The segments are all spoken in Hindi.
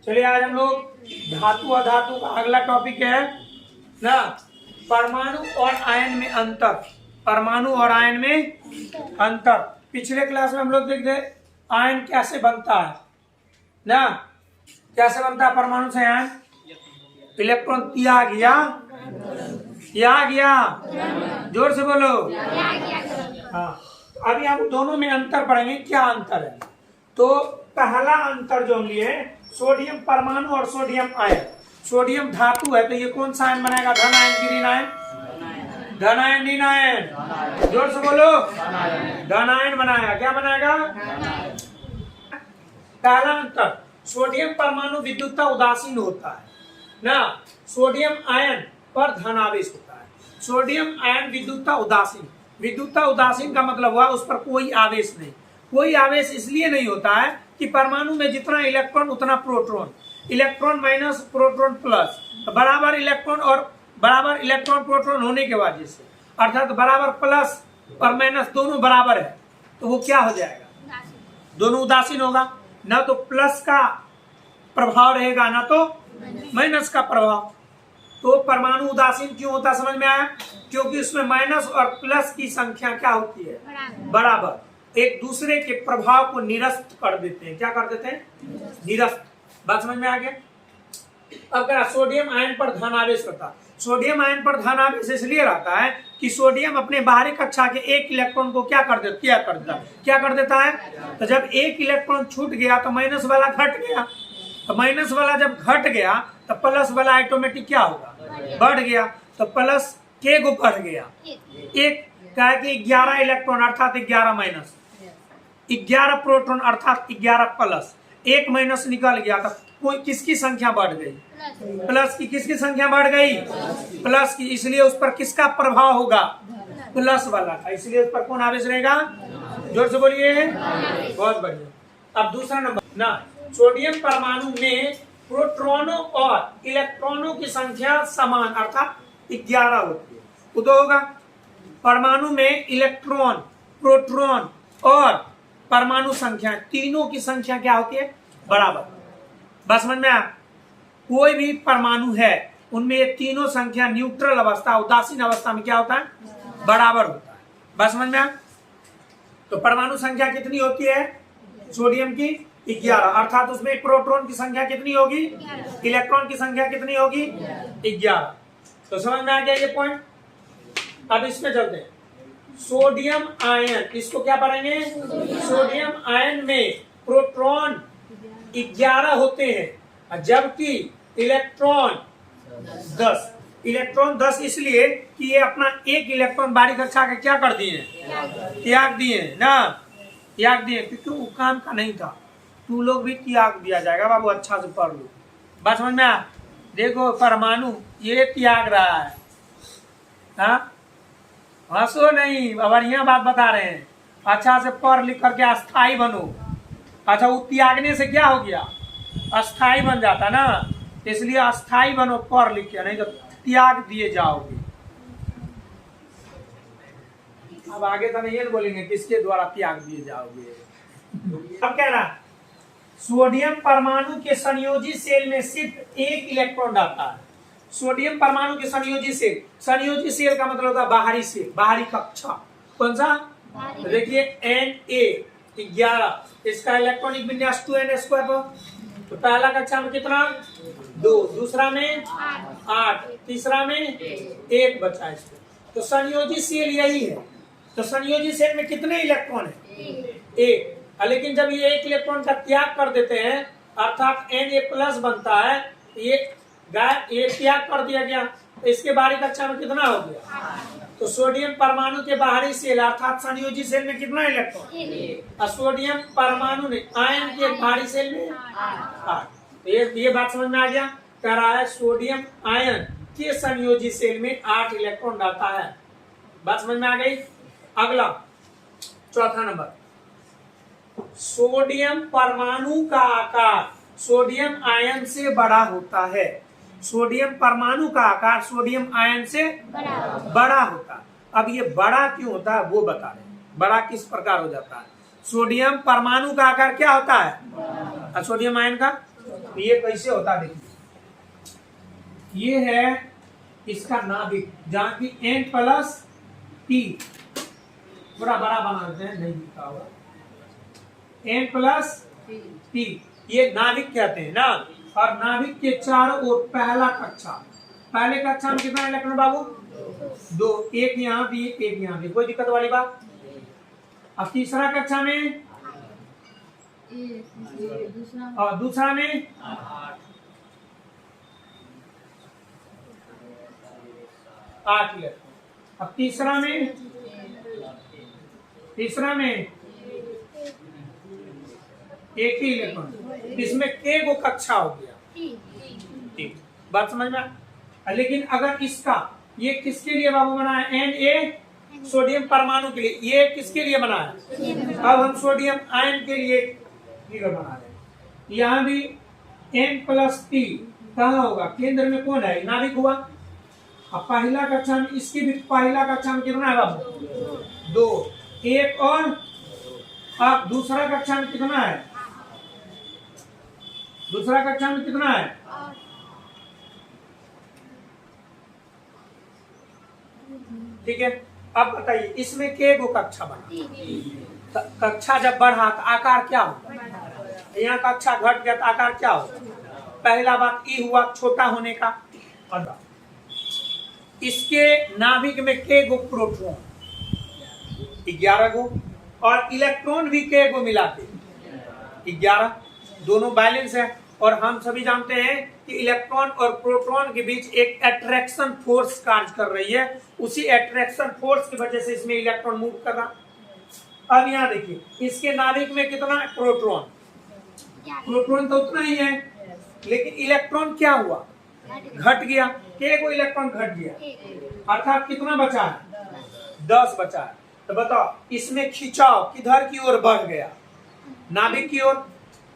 चलिए आज हम लोग धातु अधातु का अगला टॉपिक है ना, परमाणु और आयन में अंतर। परमाणु और आयन में अंतर। पिछले क्लास में हम लोग देखते आयन कैसे बनता है ना, कैसे बनता है परमाणु से आयन। इलेक्ट्रॉन त्याग या जोर से बोलो। हाँ, अभी हम दोनों में अंतर पढ़ेंगे, क्या अंतर है। तो पहला अंतर जो हम लिए, सोडियम परमाणु और सोडियम आयन। सोडियम धातु है तो ये कौन सा आयन बनाएगा, धन आयन की ऋण आयन? धन आयन ऋण आयन, जोर से बोलो। धन आयन बनाएगा, क्या बनाएगा? पहला अंतर, सोडियम परमाणु विद्युतता उदासीन होता है ना, सोडियम आयन पर धन आवेश होता है। सोडियम आयन विद्युतता उदासीन। विद्युतता उदासीन का मतलब हुआ उस पर कोई आवेश नहीं। कोई आवेश इसलिए नहीं होता है कि परमाणु में जितना इलेक्ट्रॉन उतना proton, electron minus proton plus, बराबर इलेक्ट्रॉन और बराबर इलेक्ट्रॉन प्रोटॉन होने के वजह से, अर्थात बराबर प्लस और माइनस दोनों बराबर है तो वो क्या हो जाएगा, दोनों उदासीन होगा। ना तो प्लस का प्रभाव रहेगा ना तो माइनस का प्रभाव। तो परमाणु उदासीन क्यों होता, समझ में आया? क्योंकि उसमें माइनस और प्लस की संख्या क्या होती है, बराबर, एक दूसरे के प्रभाव को निरस्त कर देते हैं। क्या कर देते हैं? निरस्त। बात समझ में आ गया? अब क्या, सोडियम आयन पर धन आवेश रहता है। सोडियम आयन पर धन आवेश इसलिए रहता है कि सोडियम अपने बाहरी कक्षा के एक इलेक्ट्रॉन को क्या कर देता है। तो जब एक इलेक्ट्रॉन छूट गया तो माइनस वाला घट गया, तो माइनस वाला जब घट गया तो प्लस वाला ऑटोमेटिक क्या होगा, बढ़ गया। तो प्लस के को बढ़ गया, एक क्या है कि 11 इलेक्ट्रॉन अर्थात 11 माइनस, 11 प्रोटॉन अर्थात 11 प्लस, एक माइनस निकल गया तो कोई किसकी संख्या बढ़ गई, प्लस की। किसकी संख्या बढ़ गई, प्लस की। इसलिए उस पर किसका प्रभाव होगा, प्लस वाला का। इसलिए उस पर कौन आवेश रहेगा, जोर से बोलिए। बहुत बढ़िया। अब दूसरा नंबर ना, सोडियम परमाणु में प्रोटॉनों और इलेक्ट्रॉनों की संख्या समान अर्थात 11 होती है। वो तो होगा। परमाणु में इलेक्ट्रॉन, प्रोटॉन और परमाणु संख्या, तीनों की संख्या क्या होती है, बराबर। बस समझ में आया? कोई भी परमाणु है उनमें ये तीनों संख्या न्यूट्रल अवस्था, उदासीन अवस्था में क्या होता है, बराबर होता है। बस समझ में आया? तो परमाणु संख्या कितनी होती है सोडियम की, 11, अर्थात उसमें प्रोटॉन की संख्या कितनी होगी, इलेक्ट्रॉन की संख्या कितनी होगी, 11। तो समझ में आ गया ये पॉइंट। अब इसमें चलते हैं, सोडियम आयन, इसको क्या पढ़ेंगे, सोडियम आयन में प्रोटॉन 11 होते हैं जबकि इलेक्ट्रॉन 10। इलेक्ट्रॉन 10 इसलिए कि ये अपना एक इलेक्ट्रॉन बाहरी कक्षा के क्या कर दिए, त्याग दिए ना, त्याग दिए, क्योंकि वो काम का नहीं था। तू लोग भी त्याग दिया जाएगा बाबू, अच्छा से पढ़ लो। बात समझ में आ? देखो परमाणु ये त्याग रहा है, हाँ, हंसो नहीं, बढ़िया बात बता रहे हैं। अच्छा से पढ़ लिख करके अस्थाई बनो। अच्छा, वो त्यागने से क्या हो गया, अस्थाई बन जाता ना, इसलिए अस्थाई बनो पढ़ लिख के, नहीं तो त्याग दिए जाओगे। अब आगे तो नहीं बोलेंगे किसके द्वारा त्याग दिए जाओगे। अब कह रहा, सोडियम परमाणु के संयोजी सेल में सिर्फ एक इलेक्ट्रॉन रहता है। सोडियम परमाणु के संयोजी सेल, संयोजी सेल का मतलब होता है बाहरी सेल, बाहरी कक्षा। कौन सा? तो देखिए Na 11, इसका इलेक्ट्रॉनिक विन्यास 2n² पर। तो पहला कक्षा में कितना, 2, दूसरा में 8, तीसरा में 1 बचा इसको। तो संयोजी सेल यही है। तो संयोजी सेल में कितने इलेक्ट्रॉन है, 1। लेकिन जब ये एक इलेक्ट्रॉन का त्याग कर देते हैं अर्थात Na+ बनता है, ये त्याग कर दिया गया, तो इसके बाहरी कक्षा में कितना हो गया। तो सोडियम परमाणु के बाहरी सेल अर्थात संयोजी सेल में कितना इलेक्ट्रॉन, और सोडियम परमाणु ने आयन के बाहरी सेल में 8। ये बात समझ में आ गया? कह रहा है सोडियम आयन के संयोजी सेल में 8 इलेक्ट्रॉन रहता है। बात समझ में आ गई? अगला चौथा नंबर, सोडियम परमाणु का आकार सोडियम आयन से बड़ा होता है। सोडियम परमाणु का आकार सोडियम आयन से बड़ा होता है। अब ये बड़ा क्यों होता है वो बता रहे, बड़ा किस प्रकार हो जाता है। सोडियम परमाणु का आकार क्या होता है, सोडियम आयन का तो ये कैसे होता देखिए, ये है इसका नाभिक जहां की N+T, थोड़ा बड़ा बना देते हैं, नहीं दिखता होगा, N+T, ये नाभिक कहते हैं ना। और नाभिक के चारों ओर पहला कक्षा, पहले कक्षा में कितना इलेक्ट्रॉन बाबू? 2, एक यहाँ भी एक यहाँ भी, कोई दिक्कत वाली बात। अब तीसरा कक्षा में और दूसरा में 8 इलेक्ट्रॉन। अब तीसरा में एक ही इलेक्ट्रॉन, इसमें के को कक्षा हो गया। ठीक, बात समझ में। लेकिन अगर इसका, ये किसके लिए बाबू बना है? Na, सोडियम परमाणु के लिए। ये किसके लिए बना है? अब हम सोडियम आयन के लिए फिगर बना रहे हैं। यहाँ भी N+T कहाँ होगा? केंद्र में कौन है? नाभिक हुआ। अब पहला कक्षा में, इसकी भी पहला कक्षा में कितना है बाबू? 2, एक और। अब दूसरा कक्षा में कितना है? दूसरा कक्षा में कितना है? ठीक है। अब बताइए, इसमें के गो कक्षा बना। कक्षा जब बढ़ा तो आकार क्या होगा? यहाँ कक्षा घट गया तो आकार क्या होगा? पहला बात ई हुआ छोटा होने का। और इसके नाभिक में के गो प्रोटॉन? 11 गो। और इलेक्ट्रॉन भी के गो मिलाते? 11। दोनों बैलेंस है। और हम सभी जानते हैं कि इलेक्ट्रॉन और प्रोटॉन के बीच एक अट्रैक्शन फोर्स कार्य कर रही है। उसी अट्रैक्शन फोर्स की वजह से इसमें इलेक्ट्रॉन मूव कर रहा। अब यहाँ देखिए, इसके नाभिक में कितना है? प्रोटॉन। प्रोटॉन तो उतना ही है, लेकिन इलेक्ट्रॉन क्या हुआ? घट गया। के को इलेक्ट्रॉन घट गया, अर्थात कितना बचा है? 10 बचा है। तो बताओ, इसमें खिंचाव किधर की ओर बढ़ गया? नाभिक की ओर।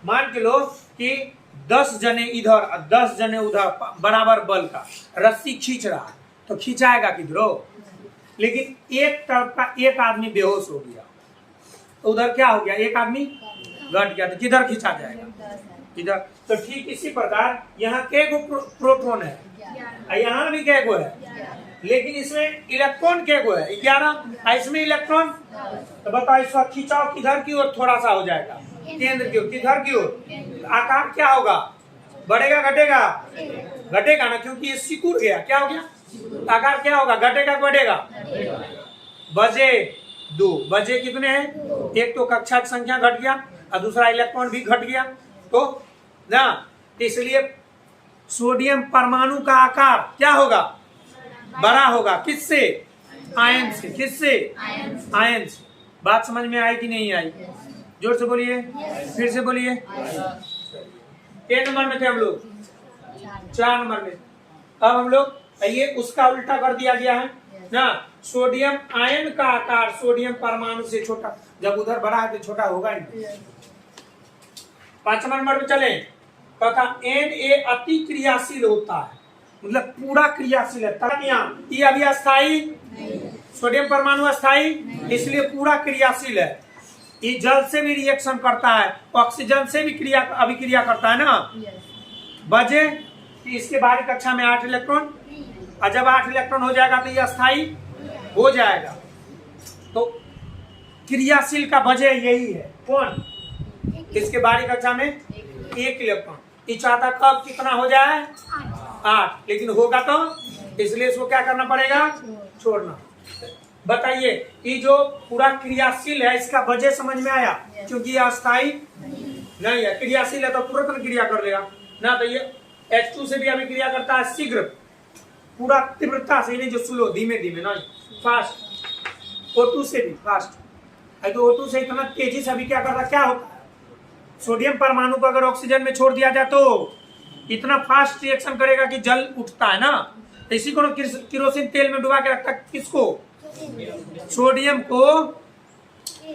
मान के लो कि 10 जने इधर और 10 जने उधर, बराबर बल का रस्सी खींच रहा है, तो खिंचाएगा किधरो। लेकिन एक तरफ का एक आदमी बेहोश हो गया, तो उधर क्या हो गया? एक आदमी घट गया, तो किधर खींचा जाएगा? इधर। तो ठीक इसी प्रकार यहाँ के गो प्रोटॉन है, यहाँ भी के गो है, लेकिन इसमें इलेक्ट्रॉन के गो है? 11। इसमें इलेक्ट्रॉन। तो बताओ, इसका खिंचाव किधर की ओर थोड़ा सा हो जाएगा? केंद्र की ओर। किधर की ओर? आकार क्या होगा? बढ़ेगा घटेगा? घटेगा ना, क्योंकि ये सिकुड़ गया। क्या हो गया? आकार क्या होगा? घटेगा बढ़ेगा? बजे 2। बजे कितने हैं? एक तो कक्षा की संख्या घट गया और दूसरा इलेक्ट्रॉन भी घट गया, तो ना, इसलिए सोडियम परमाणु का आकार क्या होगा? बड़ा होगा। किससे? आयन से। किससे? आयन से। बात समझ में आई कि नहीं आई? जोर से बोलिए, फिर से बोलिए। के नंबर में थे हम लोग? 4 नंबर में। अब हम लोग ये उसका उल्टा कर दिया गया है ना। सोडियम आयन का आकार सोडियम परमाणु से छोटा, जब उधर बड़ा है तो छोटा होगा ही। 5 नंबर में चले, तथा Na अति क्रियाशील होता है, मतलब पूरा क्रियाशील है। ये अभी अस्थाई, सोडियम परमाणु अस्थाई, इसलिए पूरा क्रियाशील है। ये जल से भी रिएक्शन करता है, ऑक्सीजन से भी अभिक्रिया करता है ना। बजे कि इसके बाहरी कक्षा में 8 इलेक्ट्रॉन, और जब 8 इलेक्ट्रॉन हो जाएगा तो ये अस्थाई हो जाएगा। तो क्रियाशील का वजह यही है। कौन? इसके बाहरी कक्षा में 1 इलेक्ट्रॉन। ये चाहता कब कितना हो जाए? 8। लेकिन होगा तो, इसलिए इसको क्या करना पड़ेगा? छोड़ना। बताइए, ये जो पूरा क्रियाशील है, इसका वजह समझ में आया? क्योंकि ये अस्थाई नहीं है। क्रियाशील है तो तुरंत क्रिया कर लेगा ना। तो ये H2 से भी अभिक्रिया करता है शीघ्र, पूरा तीव्रता से, नहीं जो स्लो, धीमे धीमे, नहीं फास्ट। O2 से भी फास्ट है। तो O2 से इतना तेजी से अभिक्रिया करता, क्या होता है? सोडियम परमाणु को अगर ऑक्सीजन में छोड़ दिया जाए तो इतना फास्ट रिएक्शन करेगा कि जल उठता है ना। तो इसी को केरोसिन तेल में डुबा के रखता है। किसको? सोडियम को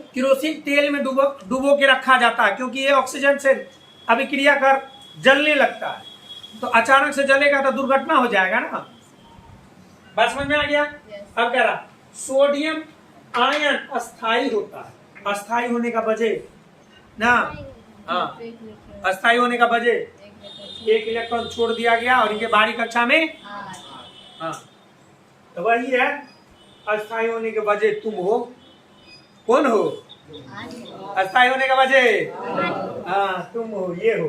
केरोसिन तेल में डुबो के रखा जाता है, क्योंकि ये ऑक्सीजन से अभिक्रिया कर जलने लगता है। तो अचानक से जलेगा तो दुर्घटना हो जाएगा ना। बात समझ में आ गया? अब कह रहा, सोडियम आयन अस्थाई होता है। अस्थाई होने का वजह ना, हाँ, अस्थाई होने का वजह एक इलेक्ट्रॉन छोड़ दिया गया और इनके बाहरी कक्षा में हाँ, तो वही है अस्थायी होने के वजह तुम हो। कौन हो? अस्थायी होने का वजह हाँ तुम हो, ये हो।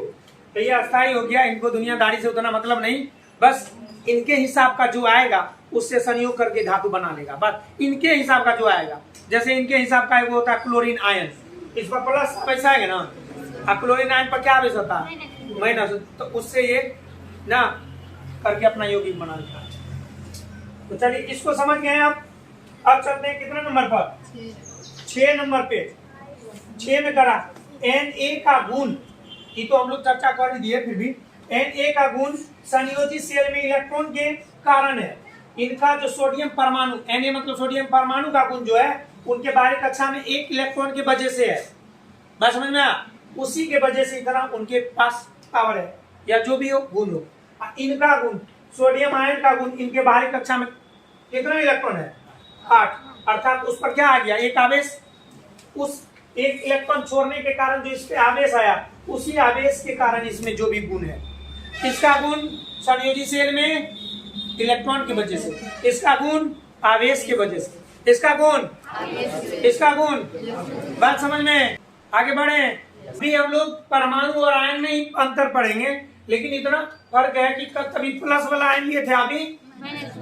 तो ये अस्थायी हो गया, इनको दुनियादारी से उतना मतलब नहीं, बस इनके हिसाब का जो आएगा उससे संयोग करके धातु बना लेगा, बस इनके हिसाब का जो आएगा। जैसे इनके हिसाब का वो होता है क्लोरीन आयन, इस पर प्लस पैसा है ना, अब क्लोरीन आयन पर क्या आवेश होता है? माइनस। तो उससे ये ना करके अपना यौगिक बना लेता है। तो चलिए इसको समझ गए आप। अब चलते हैं कितने नंबर पर? 6 नंबर पे। 6 में करा Na का गुण, ये तो हम लोग चर्चा कर दिए, फिर भी Na का गुण संयोजी सेल में इलेक्ट्रॉन के कारण है। इनका जो सोडियम परमाणु Na मतलब सोडियम परमाणु का गुण जो है उनके बाहरी कक्षा में एक इलेक्ट्रॉन के वजह से है। बात समझ में आया? उसी के वजह से इतना उनके पास पावर है या जो भी हो गुण हो। इनका गुण सोडियम आयन का गुण इनके बाहरी कक्षा में कितना इलेक्ट्रॉन है? 8, अर्थात उस पर क्या आ गया? एक आवेश। उस एक इलेक्ट्रॉन छोड़ने के कारण जो इस पे आवेश आया, उसी आवेश के कारण इसमें जो भी गुण है। इसका गुण संयोजी सेल में इलेक्ट्रॉन की वजह से, इसका गुण आवेश की वजह से, इसका गुण बात समझ में? आगे बढ़े। अभी हम लोग परमाणु और आयन में ही अंतर पढ़ेंगे, लेकिन इतना फर्क है कि कभी प्लस वाला आयन लिए थे, अभी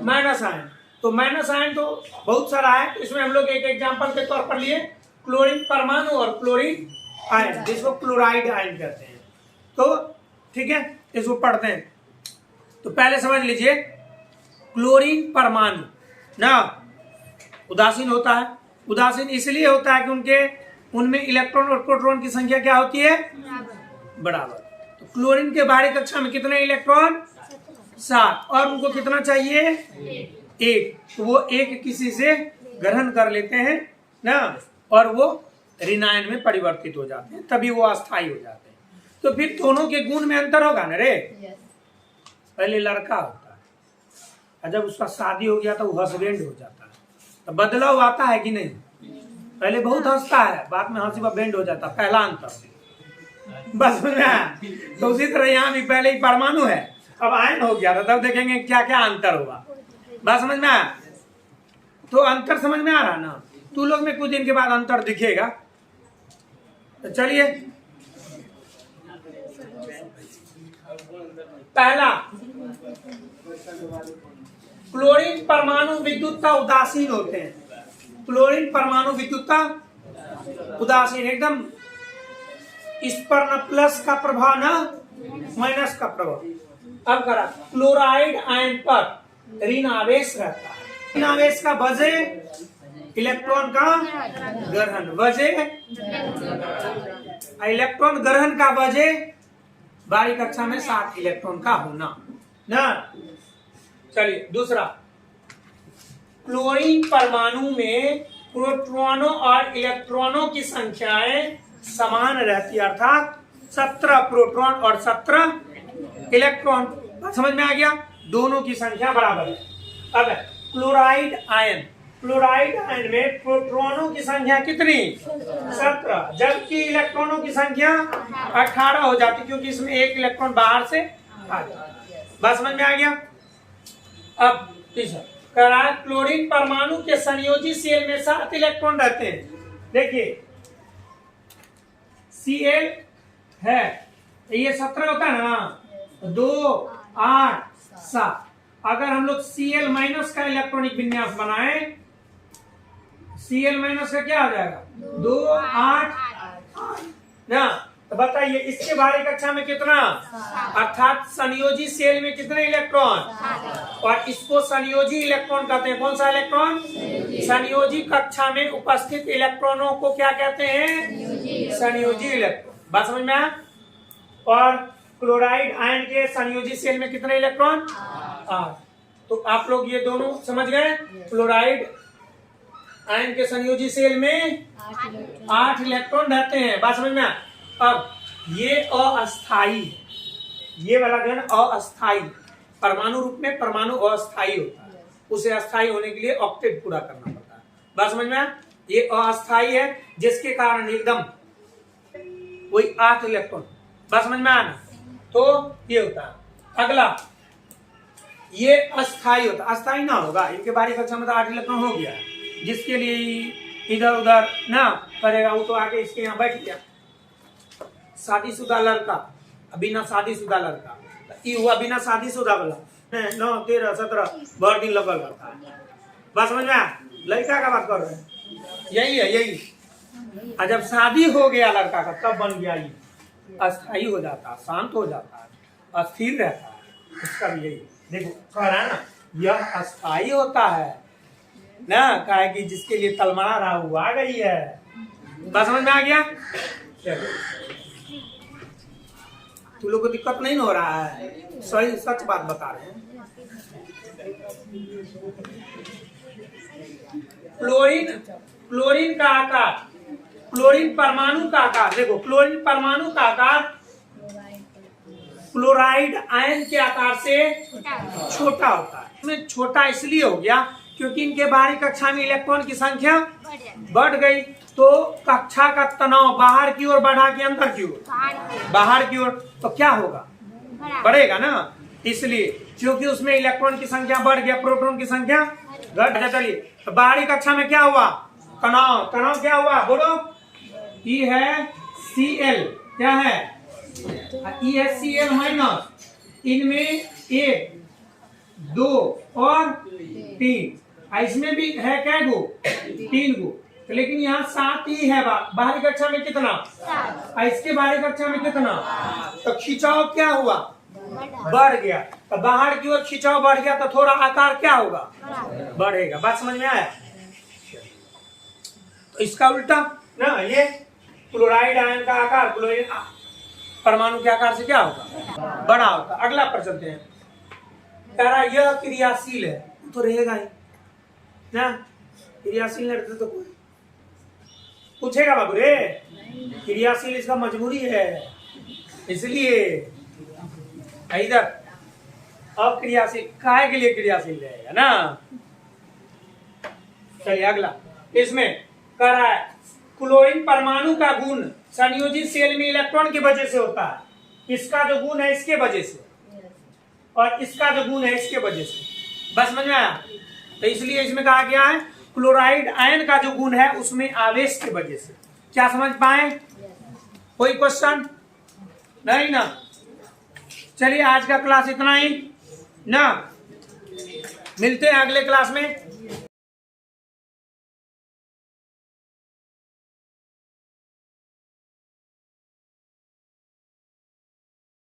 माइनस आयन। तो माइनस आयन तो बहुत सारा है, तो इसमें हम लोग एक एग्जांपल के तौर पर लिए क्लोरीन परमाणु और क्लोरीन आयन, जिसको क्लोराइड आयन कहते हैं। तो ठीक है, इसको पढ़ते हैं। तो पहले समझ लीजिए, क्लोरीन परमाणु ना उदासीन होता है। उदासीन इसलिए होता है कि उनमें इलेक्ट्रॉन और प्रोटॉन की संख्या क्या होती है? बराबर। तो क्लोरीन के बाहरी कक्षा में कितने इलेक्ट्रॉन? 7, और उनको कितना चाहिए? 1। तो वो एक किसी से ग्रहण कर लेते हैं ना, और वो ऋण आयन में परिवर्तित हो जाते हैं, तभी वो अस्थायी हो जाते हैं। तो फिर दोनों के गुण में अंतर होगा ना रे। पहले लड़का होता है, और जब उसका शादी हो गया तो वो हस्बैंड हो जाता है, तो बदलाव आता है कि नहीं? पहले बहुत हंसता है, बाद में हंसी पर बेंड हो जाता है, पहला अंतर। बस में तो उसी तरह यहाँ भी पहले ही परमाणु है, अब आयन हो गया था, तब देखेंगे क्या क्या अंतर हुआ। बात समझ में आया? तो अंतर समझ में आ रहा ना? तू लोग में कुछ दिन के बाद अंतर दिखेगा। तो चलिए, पहला क्लोरीन परमाणु विद्युतता उदासीन होते हैं। क्लोरीन परमाणु विद्युतता उदासीन, एकदम इस पर न प्लस का प्रभाव न माइनस का प्रभाव। अब करा क्लोराइड आयन पर ऋण आवेश रहता है। ऋण आवेश का वजह इलेक्ट्रॉन का ग्रहण, वजह इलेक्ट्रॉन ग्रहण का वजह बाहरी कक्षा में 7 इलेक्ट्रॉन का होना ना। चलिए दूसरा, क्लोरीन परमाणु में प्रोटॉनों और इलेक्ट्रॉनों की संख्याएं समान रहती है, अर्थात 17 प्रोटॉन और 17 इलेक्ट्रॉन। समझ में आ गया? दोनों की संख्या बराबर है। अब क्लोराइड आयन, क्लोराइड आयन में प्रोटॉनों की संख्या कितनी? 17, जबकि इलेक्ट्रॉनों की संख्या 18 हो जाती, क्योंकि इसमें एक इलेक्ट्रॉन बाहर से आ जाता है। बात समझ में आ गया? अब तीसरा, क्लोरीन परमाणु के संयोजी सेल में 7 इलेक्ट्रॉन रहते हैं। देखिए Cl है, ये 17 होता है ना, 2, 8, 7। अगर हम लोग Cl माइनस का इलेक्ट्रॉनिक विन्यास बनाए, Cl माइनस का क्या हो जाएगा? 2, 8 ना। तो बताइए इसके बाहरी कक्षा में कितना? अर्थात संयोजी सेल में कितने इलेक्ट्रॉन? और इसको संयोजी इलेक्ट्रॉन कहते हैं। कौन सा इलेक्ट्रॉन? संयोजी कक्षा में उपस्थित इलेक्ट्रॉनों को क्या कहते हैं? संयोजी इलेक्ट्रॉन। बात समझ में आया? और क्लोराइड आयन के संयोजी सेल में कितने इलेक्ट्रॉन? 8। तो आप लोग ये दोनों समझ गए। क्लोराइड आयन के संयोजी सेल में 8 इलेक्ट्रॉन रहते हैं। बात समझ में आया? अब ये अस्थाई, ये वाला जो है ना अस्थाई, परमाणु रूप में परमाणु अस्थाई होता है, उसे अस्थाई होने के लिए ऑक्टेट पूरा करना पड़ता है। बात समझ में आया? ये अस्थाई है, जिसके कारण एकदम वही 8 इलेक्ट्रॉन। बात समझ में आया ना? तो ये होता है। अगला ये अस्थाई होता है, अस्थाई ना होगा, इनके बारी कक्षा में तो 8 इलेक्ट्रॉन हो गया, जिसके लिए इधर उधर ना करेगा वो तो आगे इसके यहाँ बैठ गया। शादीशुदा लड़का, बिना शादीशुदा लड़का, ये हुआ बिना शादीशुदा वाला 9 13 17 भर दिन लगल रहता है। बस समझ में आया? लड़का का बात कर रहे हैं, यही है यही। और जब शादी हो गया लड़का का तब बन गया ये अस्थाई हो जाता है, शांत हो जाता है, अस्थिर रहता है, उसका भी यही देखो कह रहा है ना, यह अस्थाई होता है ना, कहा कि जिसके लिए तलमरा रहा वो आ गई है। बात समझ में आ गया? चलो तू लोग को दिक्कत नहीं हो रहा है, सही सच बात बता रहे हैं। क्लोरीन का आकार, क्लोरीन परमाणु का आकार देखो, क्लोरीन परमाणु का आकार क्लोराइड आयन के आकार से छोटा होता है। इसमें छोटा इसलिए हो गया क्योंकि इनके बाहरी कक्षा में इलेक्ट्रॉन की संख्या बढ़ गई, तो कक्षा का तनाव बाहर की ओर बढ़ा के अंदर की ओर, बाहर की ओर, तो क्या होगा? बढ़ेगा ना। इसलिए क्योंकि उसमें इलेक्ट्रॉन की संख्या बढ़ गया, प्रोटॉन की संख्या घट गया। चलिए तो बाहरी कक्षा में क्या हुआ? तनाव, तनाव क्या हुआ बोलो? ई है Cl, क्या है? ई है Cl माइनस, इनमें 1 2 और 3, इसमें भी है क्या गो? 3 गो, लेकिन यहाँ 7 ही है। बाहरी कक्षा में कितना? इसके बाहरी कक्षा में कितना? तो खिंचाव क्या हुआ? बढ़ गया। तो बाहर की ओर खिंचाव बढ़ गया तो थोड़ा आकार क्या होगा? बढ़ेगा। बात समझ में आया? तो इसका उल्टा ना, ये क्लोराइड आयन का आकार क्लोरीन परमाणु के आकार से क्या होगा? बड़ा होगा। अगला पर चलते हैं। कह रहा यह क्रियाशील है, तो रहेगा ही ना, क्रियाशील नहीं रहता तो कोई पूछेगा बाबू रे? क्रियाशील इसका मजबूरी है, इसलिए इधर अब क्रियाशील काय के लिए क्रियाशील रहेगा ना। चलिए अगला, इसमें कह रहा है क्लोरीन परमाणु का गुण संयोजित सेल में इलेक्ट्रॉन की वजह से होता है। इसका जो गुण है इसके वजह से, और इसका जो गुण है इसके वजह से। बस समझ में आया? तो इसलिए इसमें कहा गया है क्लोराइड आयन का जो गुण है उसमें आवेश की वजह से। क्या समझ पाए? कोई क्वेश्चन नहीं ना? चलिए आज का क्लास इतना ही ना, मिलते हैं अगले क्लास में।